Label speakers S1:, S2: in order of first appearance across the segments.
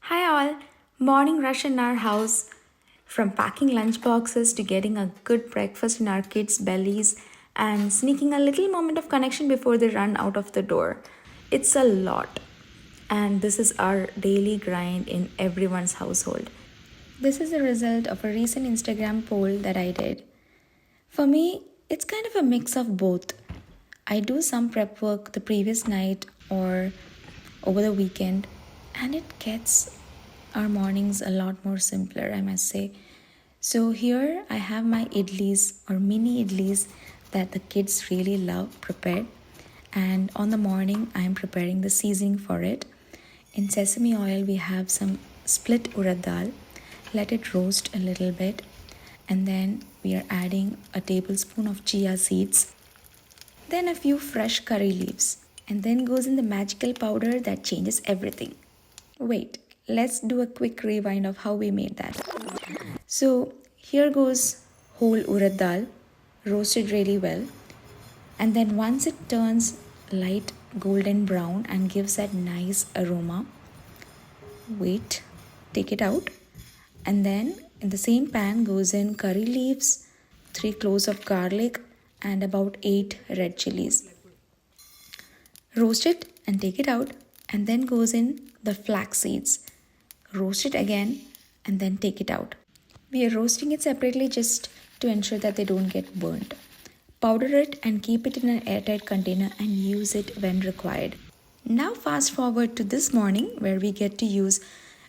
S1: Hi all! Morning rush in our house. From packing lunch boxes to getting a good breakfast in our kids' bellies and sneaking a little moment of connection before they run out of the door. It's a lot. And this is our daily grind in everyone's household. This is a result of a recent Instagram poll that I did. For me, it's kind of a mix of both. I do some prep work the previous night or over the weekend, and it gets our mornings a lot more simpler, I must say. So, here I have my idlies or mini idlies that the kids really love prepared. And on the morning, I am preparing the seasoning for it. In sesame oil, we have some split urad dal. Let it roast a little bit, and then we are adding a tablespoon of chia seeds, then a few fresh curry leaves, and then goes in the magical powder that changes everything. Wait, let's do a quick rewind of how we made that. So here goes whole urad dal, roasted really well, and then once it turns light golden brown and gives that nice aroma, wait, take it out, and then in the same pan goes in curry leaves, 3 cloves of garlic, and about 8 red chilies. Roast it and take it out, and then goes in the flax seeds. Roast it again and then take it out. We are roasting it separately just to ensure that they don't get burnt. Powder it and keep it in an airtight container and use it when required. Now fast forward to this morning where we get to use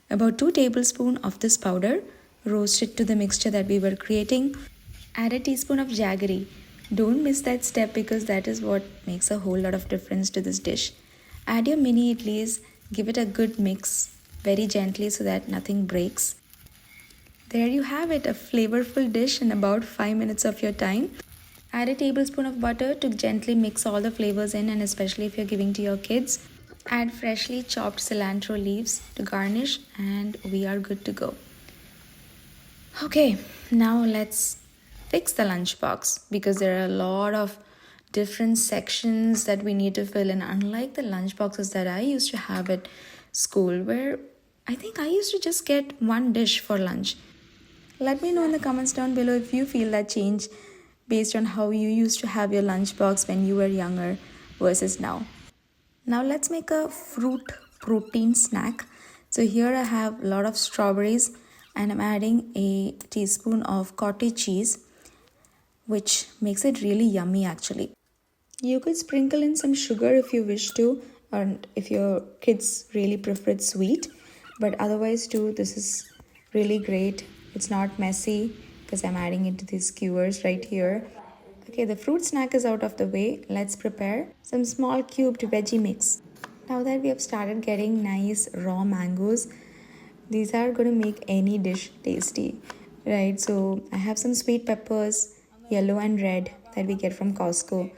S1: about 2 tablespoons of this powder, roast it to the mixture that we were creating. Add a teaspoon of jaggery. Don't miss that step because that is what makes a whole lot of difference to this dish. Add your mini idlis, give it a good mix very gently so that nothing breaks. There you have it, a flavorful dish in about 5 minutes of your time. Add a tablespoon of butter to gently mix all the flavors in, and especially if you're giving to your kids. Add freshly chopped cilantro leaves to garnish, and we are good to go. Okay, now let's fix the lunchbox because there are a lot of different sections that we need to fill in, unlike the lunchboxes that I used to have at school, where I think I used to just get one dish for lunch. Let me know in the comments down below if you feel that change based on how you used to have your lunchbox when you were younger versus now. Now let's make a fruit protein snack. So here I have a lot of strawberries and I'm adding a teaspoon of cottage cheese, which makes it really yummy actually. You could sprinkle in some sugar if you wish to, or if your kids really prefer it sweet, but otherwise too, this is really great. It's not messy because I'm adding it to these skewers right here. Okay, the fruit snack is out of the way. Let's prepare some small cubed veggie mix. Now that we have started getting nice raw mangoes, these are going to make any dish tasty, right? So I have some sweet peppers, yellow and red that we get from Costco,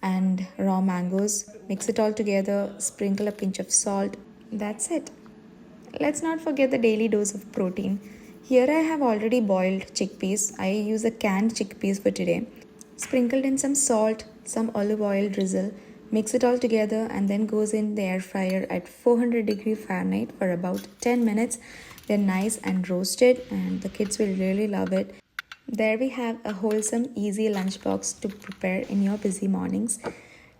S1: and raw mangoes. Mix it all together, sprinkle a pinch of salt. That's it. Let's not forget the daily dose of protein. Here I have already boiled chickpeas. I use a canned chickpeas for today. Sprinkled in some salt, some olive oil drizzle, mix it all together and then goes in the air fryer at 400 degree Fahrenheit for about 10 minutes. They're nice and roasted and the kids will really love it. There we have a wholesome, easy lunchbox to prepare in your busy mornings.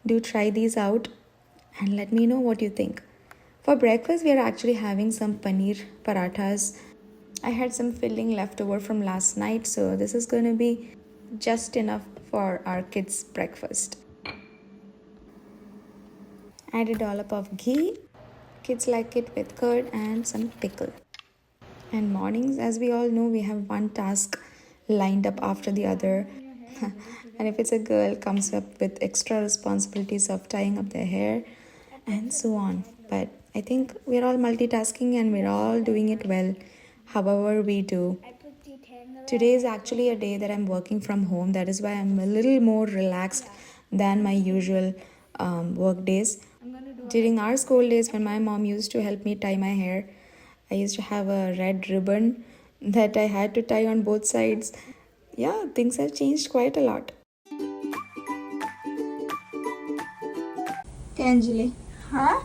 S1: Do try these out and let me know what you think. For breakfast, we are actually having some paneer parathas. I had some filling left over from last night, so this is going to be just enough for our kids' breakfast. Add a dollop of ghee. Kids like it with curd and some pickle. And mornings, as we all know, we have one task lined up after the other. And if it's a girl, comes up with extra responsibilities of tying up their hair and so on. But I think we're all multitasking and we're all doing it well, however we do. Today is actually a day that I'm working from home. That is why I'm a little more relaxed than my usual work days. During our school days, when my mom used to help me tie my hair, I used to have a red ribbon that I had to tie on both sides. Yeah, things have changed quite a lot. Okay, Anjali.
S2: Huh?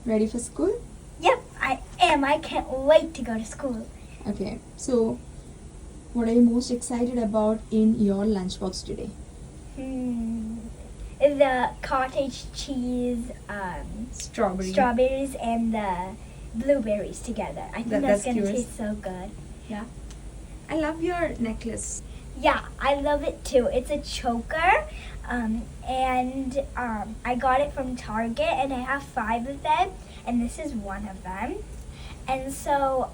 S1: Ready for school?
S2: Yep, I am. I can't wait to go to school.
S1: Okay, so what are you most excited about in your lunchbox today?
S2: The cottage cheese, strawberries, and the blueberries together. I think that's gonna taste so good.
S1: Yeah. I love your necklace.
S2: Yeah, I love it too. It's a choker, and I got it from Target, and I have 5 of them, and this is one of them. And so,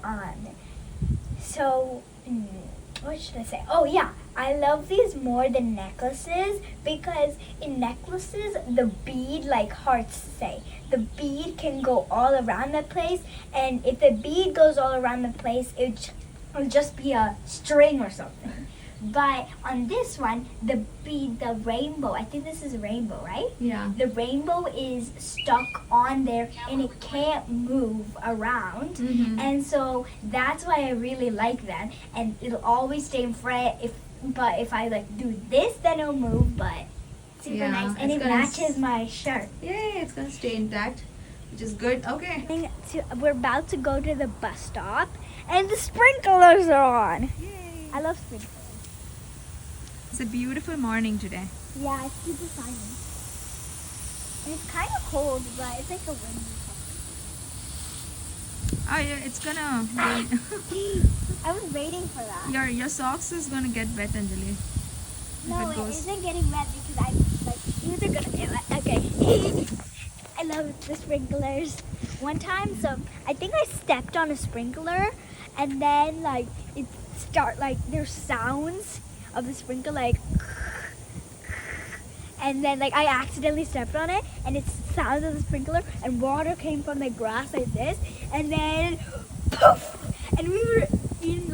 S2: what should I say? Oh yeah, I love these more than necklaces because in necklaces, the bead, like hearts say, the bead can go all around the place, and if the bead goes all around the place, it'll just be a string or something. But on this one, the bead, the rainbow, I think this is a rainbow, right?
S1: Yeah.
S2: The rainbow is stuck on there and it can't move around.
S1: Mm-hmm.
S2: And so that's why I really like that. And it'll always stay in front. But if I like do this, then it'll move. But super nice. And it matches my shirt.
S1: Yay, it's gonna stay intact, which is good. Okay.
S2: We're about to go to the bus stop and the sprinklers are on.
S1: Yay.
S2: I love sprinklers.
S1: It's a beautiful morning today.
S2: Yeah, it's super sunny. And it's kind of cold, but it's like a wind or something.
S1: Oh yeah, it's gonna rain.
S2: I was waiting for that.
S1: Your socks is gonna get wet, Anjali.
S2: No, it isn't getting wet because I'm like, these are gonna get wet. Okay. I love the sprinklers. One time, so I think I stepped on a sprinkler and then like there's sounds of the sprinkler like, and then like I accidentally stepped on it and it sounded of the sprinkler and water came from the grass like this and then poof, and we were in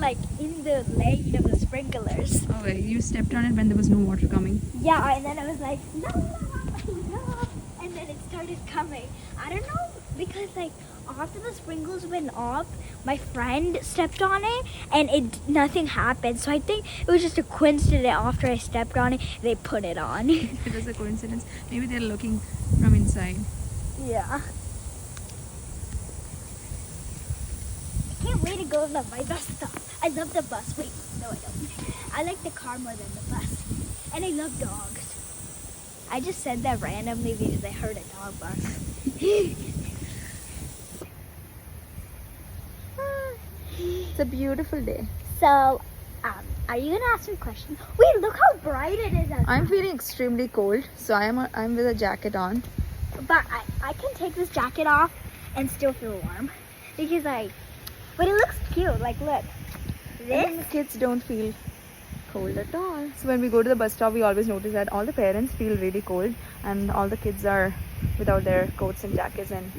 S2: the lane of the sprinklers.
S1: Oh wait, you stepped on it when there was no water coming.
S2: Yeah, and then I was like no, and then it started coming. I don't know because like after the sprinkles went off, my friend stepped on it and nothing happened. So I think it was just a coincidence. After I stepped on it, they put it on.
S1: It was a coincidence. Maybe they're looking from inside.
S2: Yeah. I can't wait to go to my bus stop. I love the bus. Wait, no I don't. I like the car more than the bus. And I love dogs. I just said that randomly because I heard a dog bark.
S1: It's a beautiful day.
S2: So, are you gonna ask me a question? Wait, look how bright it is outside.
S1: I'm feeling extremely cold, so I'm with a jacket on.
S2: But I can take this jacket off and still feel warm because but it looks cute. Like look,
S1: And the kids don't feel cold at all. So when we go to the bus stop, we always notice that all the parents feel really cold and all the kids are without their coats and jackets, and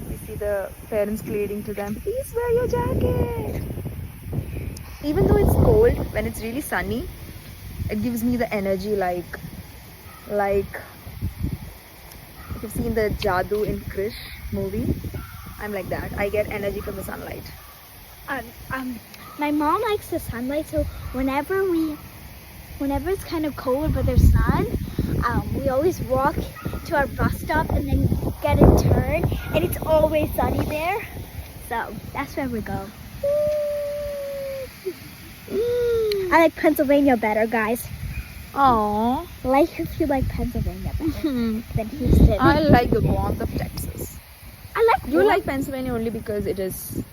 S1: we see the parents pleading to them, please wear your jacket. Even though it's cold, when it's really sunny, it gives me the energy like if you've seen the Jadoo in Krish movie, I'm like that. I get energy from the sunlight.
S2: My mom likes the sunlight, so whenever it's kind of cold but there's sun, we always walk to our bus stop and then get a turn, and it's always sunny there. So that's where we go. I like Pennsylvania better, guys.
S1: Aww.
S2: Like if you like Pennsylvania better than Houston.
S1: I like the warmth of Texas. You
S2: warmth.
S1: like Pennsylvania only because it is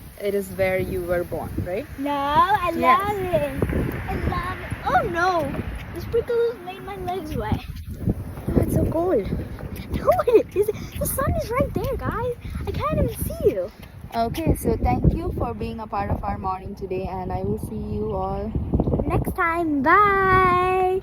S1: where you were born, right?
S2: No, I love it. I love it. Oh no, the sprinkles made my legs wet.
S1: Oh, it's so cold.
S2: No, it isn't. The sun is right there, guys. I can't even see you.
S1: Okay, so thank you for being a part of our morning today, and I will see you all
S2: Next time, bye.